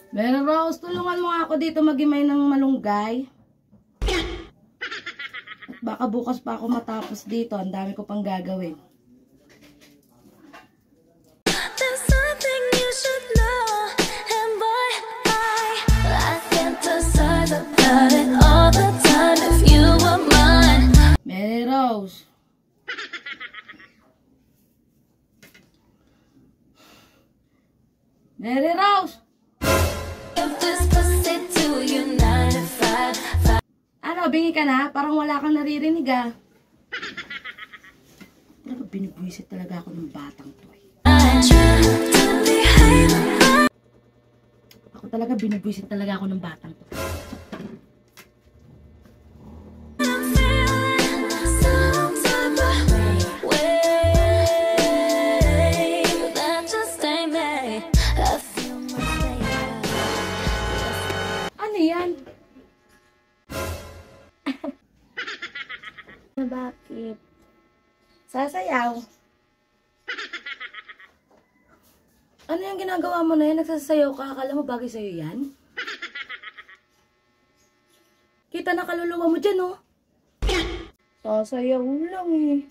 Mary Rose, tulungan mo ako dito magimay ng malunggay. At baka bukas pa ako matapos dito. Ang dami ko pang gagawin. Mary Rose. Mary Rose. Ano, bingi ka na? Parang wala kang naririnig ah. Pero binibwisit talaga ako ng batang to eh. Ako talaga binibwisit talaga ako ng batang to. Ano yan? Bakit? Sasayaw. Ano yung ginagawa mo na yan? Nagsasayaw ka? Akala mo bagay sa'yo yan? Kita na kaluluwa mo dyan, oh. Sasayaw lang eh.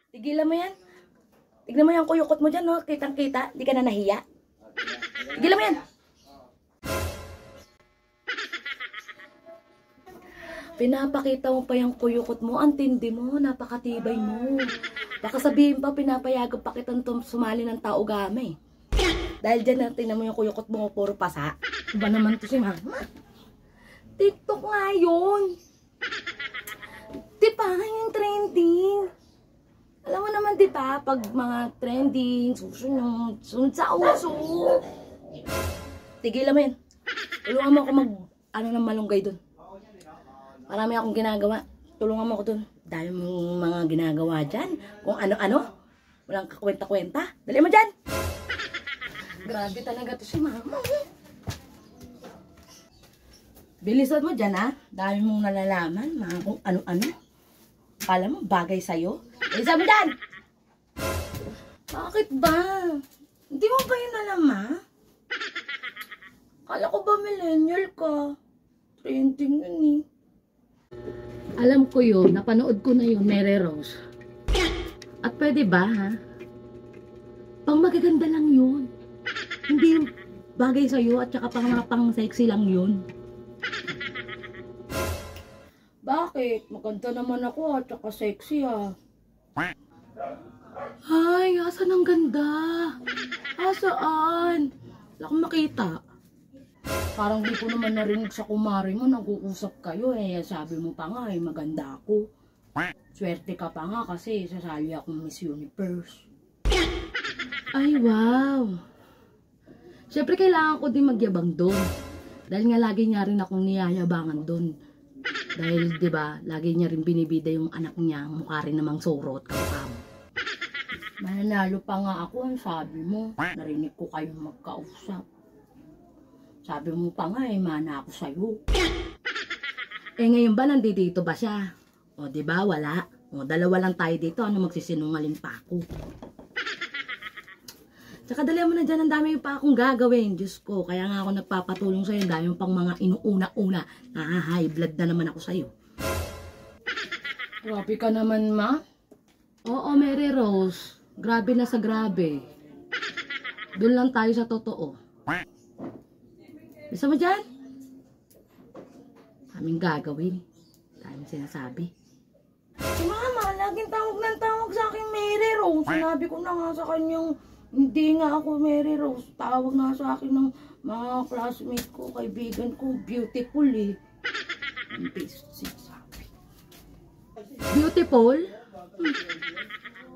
Tigilan mo yan. Tignan mo yung kuyukot mo dyan, oh. Kitang-kita. Di ka na nahiya. Tigilan mo yan. Pinapakita mo pa yung kuyukot mo, ang tindi mo, napakatibay mo. Baka sabihin pa, pinapayagan pa kitang sumali ng tao gamay. Dahil dyan, tingnan mo yung kuyukot mo, puro pasa. Iba naman to si mama. TikTok nga yun. Diba, yung trending. Alam mo naman, diba, pag mga trending, sunod sa uso. Tigilan mo yan. Tulungan mo ako ng malunggay dun. Marami akong ginagawa. Tulungan mo ako dun. Dahil mong mga ginagawa dyan. Kung ano-ano. Walang kakwenta-kwenta. Dali mo dyan. Grabe talaga to si mama. Bilisan mo dyan ha. Dami mong nalalaman. Mga kung ano-ano. Kala mo bagay sa'yo. Bilisan mo dyan. Bakit ba? Hindi mo ba yun alam ha? Kala ko ba millennial ka? Trending yun eh. Alam ko yun, napanood ko na yun, Mary Rose. At pwede ba, ha? Pang magaganda lang yun. Hindi yung bagay sa'yo at saka pang sexy lang yun. Bakit? Maganda naman ako at saka sexy, ha? Ay, asan ang ganda? Asaan? Wala akong makita. Parang di ko naman narinig sa kumari mo, nag-uusap kayo eh. Sabi mo pa nga eh, maganda ako. Swerte ka pa nga kasi sasali akong Miss Universe. Ay, wow. Siyempre kailangan ko din magyabang doon. Dahil nga lagi niya rin akong niyayabangan doon. Dahil di ba lagi niya rin binibida yung anak niya, mukha rin namang sorot kapam. Mananalo pa nga ako, sabi mo. Narinig ko kayong magkausap. Sabi mo pa nga eh, mana ako sa'yo. Eh ngayon ba nandito ba siya? O di ba wala? O dalawa lang tayo dito, ano magsisinungaling pa ako? Tsaka dali mo na dyan, ang dami pa akong gagawin. Diyos ko, kaya nga ako nagpapatulong sa'yo. Dami pang mga inuuna-una. High blood na naman ako sa'yo. Grabe ka naman, ma. Oo, Mary Rose. Grabe na sa grabe. Doon lang tayo sa totoo. Bisa mo dyan? Kaming gagawin. Kaming sinasabi. Si mama, laging tawag ng tawag sa akin Mary Rose. Sinabi ko na nga sa kanyang, hindi nga ako Mary Rose. Tawag nga sa akin ng mga classmate ko, kaibigan ko, beautiful eh. Hindi sinasabi. Beautiful?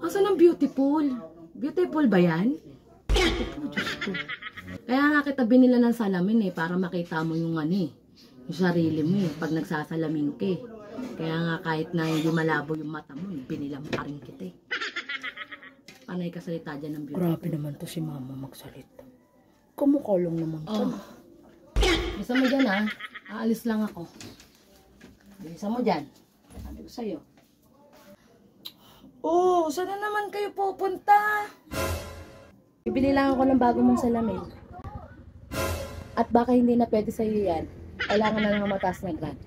Asan ang beautiful? Beautiful ba yan? Beautiful, Diyos ko. Kaya nga kita binila ng salamin eh, para makita mo yung ano eh, yung sarili mo eh, pag nagsasalamin ka eh. Kaya nga kahit na hindi malabo yung mata mo, binila mo pa rin kita eh. Panay ka salita dyan ng beauty. Grabe naman to si mama magsalita. Kumukulong naman to. Oh. Bisa mo dyan ha, aalis lang ako. Bisa mo dyan. Sabi ko sa'yo. Oh, saan na naman kayo pupunta? Bibili lang ako ng bago mong salamin. At baka hindi na pwede sa'yo yan. Kailangan na ng mataas na grant.